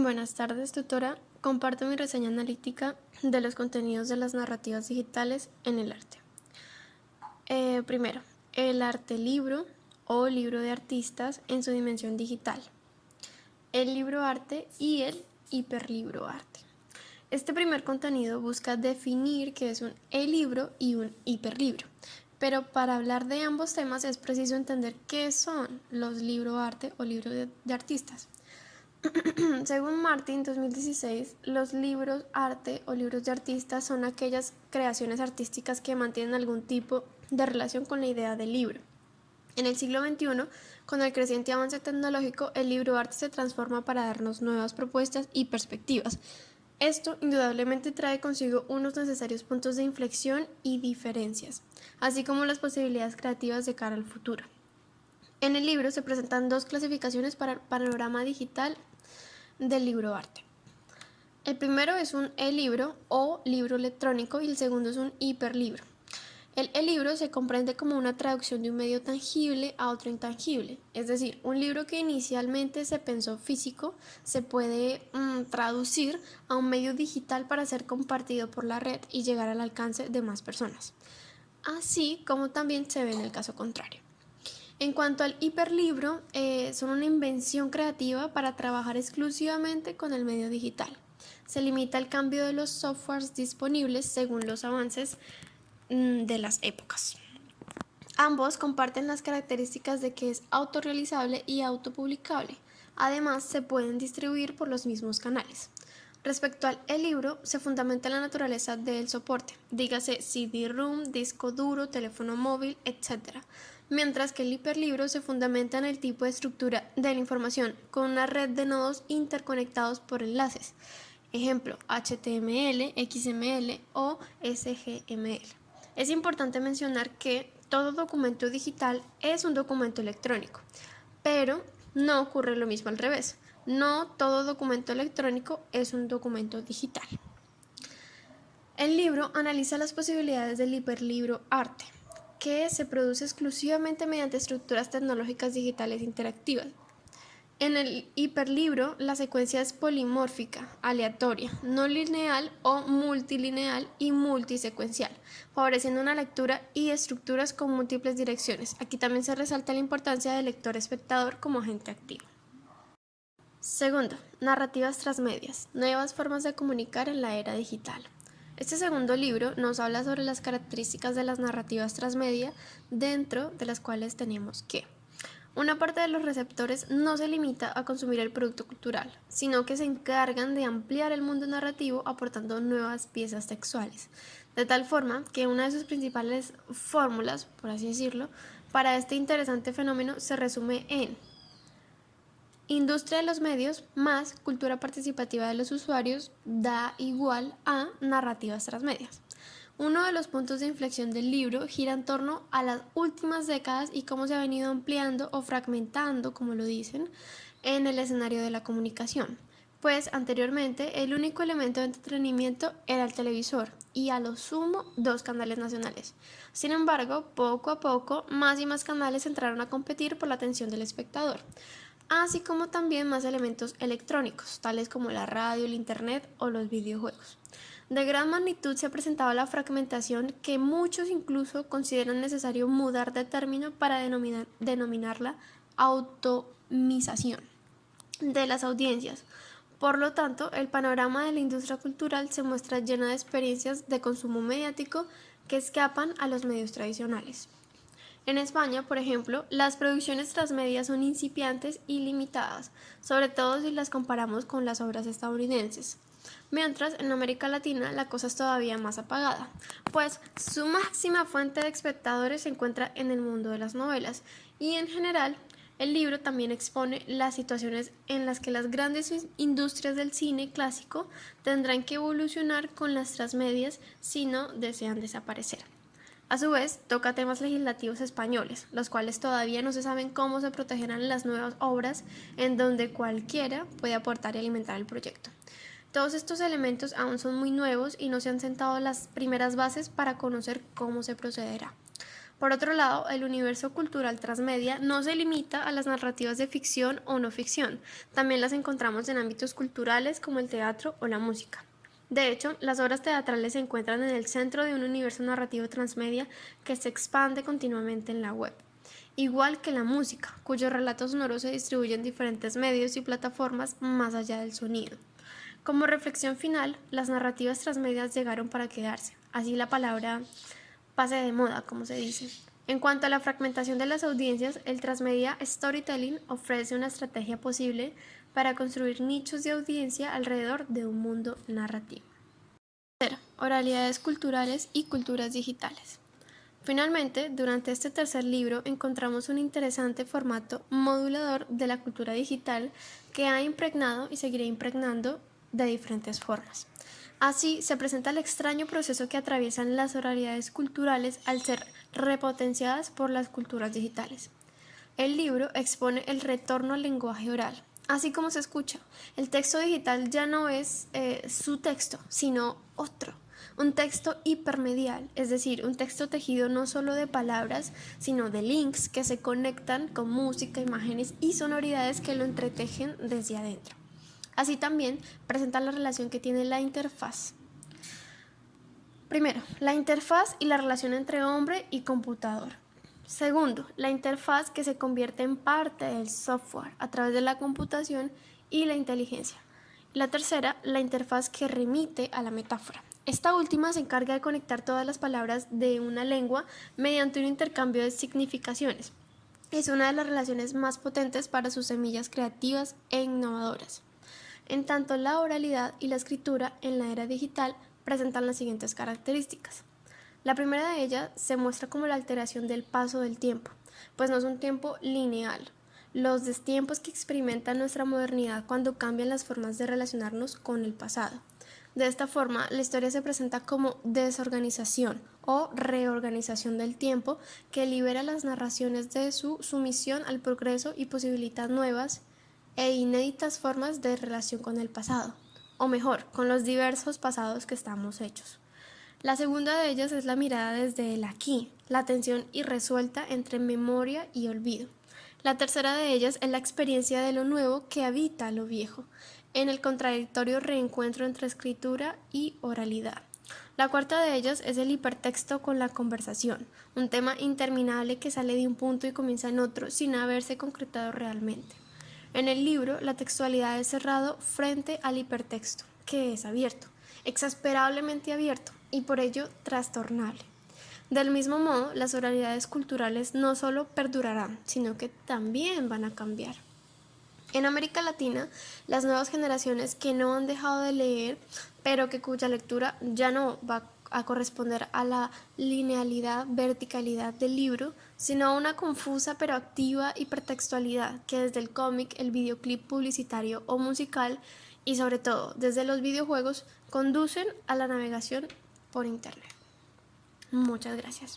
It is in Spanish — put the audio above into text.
Buenas tardes, tutora. Comparto mi reseña analítica de los contenidos de las narrativas digitales en el arte. Primero, el arte libro o libro de artistas en su dimensión digital, el libro arte y el hiperlibro arte. Este primer contenido busca definir qué es un e-libro y un hiperlibro, pero para hablar de ambos temas es preciso entender qué son los libro arte o libro de artistas. Según Martin 2016, los libros arte o libros de artistas son aquellas creaciones artísticas que mantienen algún tipo de relación con la idea del libro. En el siglo XXI, con el creciente avance tecnológico, el libro arte se transforma para darnos nuevas propuestas y perspectivas. Esto indudablemente trae consigo unos necesarios puntos de inflexión y diferencias, así como las posibilidades creativas de cara al futuro. En el libro se presentan dos clasificaciones para el panorama digital del libro arte. El primero es un e-libro o libro electrónico y el segundo es un hiperlibro. El e-libro se comprende como una traducción de un medio tangible a otro intangible, es decir, un libro que inicialmente se pensó físico se puede traducir a un medio digital para ser compartido por la red y llegar al alcance de más personas, así como también se ve en el caso contrario. En cuanto al hiperlibro, son una invención creativa para trabajar exclusivamente con el medio digital. Se limita el cambio de los softwares disponibles según los avances de las épocas. Ambos comparten las características de que es autorrealizable y autopublicable. Además, se pueden distribuir por los mismos canales. Respecto al e-libro, se fundamenta en la naturaleza del soporte, dígase CD-ROM, disco duro, teléfono móvil, etc. Mientras que el hiperlibro se fundamenta en el tipo de estructura de la información, con una red de nodos interconectados por enlaces. Ejemplo, HTML, XML o SGML. Es importante mencionar que todo documento digital es un documento electrónico, pero no ocurre lo mismo al revés. No todo documento electrónico es un documento digital. El libro analiza las posibilidades del hiperlibro arte, que se produce exclusivamente mediante estructuras tecnológicas digitales interactivas. En el hiperlibro, la secuencia es polimórfica, aleatoria, no lineal o multilineal y multisecuencial, favoreciendo una lectura y estructuras con múltiples direcciones. Aquí también se resalta la importancia del lector-espectador como agente activo. Segundo, narrativas transmedias, nuevas formas de comunicar en la era digital. Este segundo libro nos habla sobre las características de las narrativas transmedia, dentro de las cuales tenemos que una parte de los receptores no se limita a consumir el producto cultural, sino que se encargan de ampliar el mundo narrativo aportando nuevas piezas textuales, de tal forma que una de sus principales fórmulas, por así decirlo, para este interesante fenómeno se resume en industria de los medios más cultura participativa de los usuarios da igual a narrativas transmedias. Uno de los puntos de inflexión del libro gira en torno a las últimas décadas y cómo se ha venido ampliando o fragmentando, como lo dicen, en el escenario de la comunicación. Pues anteriormente el único elemento de entretenimiento era el televisor y a lo sumo 2 canales nacionales. Sin embargo, poco a poco más y más canales entraron a competir por la atención del espectador, así como también más elementos electrónicos, tales como la radio, el internet o los videojuegos. De gran magnitud se ha presentado la fragmentación que muchos incluso consideran necesario mudar de término para denominarla automización de las audiencias. Por lo tanto, el panorama de la industria cultural se muestra lleno de experiencias de consumo mediático que escapan a los medios tradicionales. En España, por ejemplo, las producciones transmedia son incipiantes y limitadas, sobre todo si las comparamos con las obras estadounidenses. Mientras en América Latina la cosa es todavía más apagada, pues su máxima fuente de espectadores se encuentra en el mundo de las novelas y en general el libro también expone las situaciones en las que las grandes industrias del cine clásico tendrán que evolucionar con las transmedias si no desean desaparecer. A su vez, toca temas legislativos españoles, los cuales todavía no se saben cómo se protegerán las nuevas obras en donde cualquiera puede aportar y alimentar el proyecto. Todos estos elementos aún son muy nuevos y no se han sentado las primeras bases para conocer cómo se procederá. Por otro lado, el universo cultural transmedia no se limita a las narrativas de ficción o no ficción, también las encontramos en ámbitos culturales como el teatro o la música. De hecho, las obras teatrales se encuentran en el centro de un universo narrativo transmedia que se expande continuamente en la web, igual que la música, cuyos relatos sonoros se distribuyen en diferentes medios y plataformas más allá del sonido. Como reflexión final, las narrativas transmedias llegaron para quedarse, así la palabra pase de moda, como se dice. En cuanto a la fragmentación de las audiencias, el transmedia storytelling ofrece una estrategia posible para construir nichos de audiencia alrededor de un mundo narrativo. Tercero, oralidades culturales y culturas digitales. Finalmente, durante este tercer libro encontramos un interesante formato modulador de la cultura digital que ha impregnado y seguirá impregnando de diferentes formas. Así, se presenta el extraño proceso que atraviesan las oralidades culturales al ser repotenciadas por las culturas digitales. El libro expone el retorno al lenguaje oral. Así como se escucha, el texto digital ya no es su texto, sino otro. Un texto hipermedial, es decir, un texto tejido no solo de palabras, sino de links que se conectan con música, imágenes y sonoridades que lo entretejen desde adentro. Así también presenta la relación que tiene la interfaz. Primero, la interfaz y la relación entre hombre y computador. Segundo, la interfaz que se convierte en parte del software a través de la computación y la inteligencia. La tercera, la interfaz que remite a la metáfora. Esta última se encarga de conectar todas las palabras de una lengua mediante un intercambio de significaciones. Es una de las relaciones más potentes para sus semillas creativas e innovadoras. En tanto, la oralidad y la escritura en la era digital presentan las siguientes características. La primera de ellas se muestra como la alteración del paso del tiempo, pues no es un tiempo lineal. Los destiempos que experimenta nuestra modernidad cuando cambian las formas de relacionarnos con el pasado. De esta forma, la historia se presenta como desorganización o reorganización del tiempo que libera las narraciones de su sumisión al progreso y posibilita nuevas e inéditas formas de relación con el pasado, o mejor, con los diversos pasados que estamos hechos. La segunda de ellas es la mirada desde el aquí, la tensión irresuelta entre memoria y olvido. La tercera de ellas es la experiencia de lo nuevo que habita lo viejo, en el contradictorio reencuentro entre escritura y oralidad. La cuarta de ellas es el hipertexto con la conversación, un tema interminable que sale de un punto y comienza en otro sin haberse concretado realmente. En el libro, la textualidad es cerrado frente al hipertexto, que es abierto, exasperablemente abierto y por ello trastornable. Del mismo modo, las oralidades culturales no solo perdurarán, sino que también van a cambiar. En América Latina, las nuevas generaciones que no han dejado de leer, pero que cuya lectura ya no va a corresponder a la linealidad, verticalidad del libro, sino a una confusa pero activa hipertextualidad que desde el cómic, el videoclip publicitario o musical y sobre todo desde los videojuegos conducen a la navegación por internet. Muchas gracias.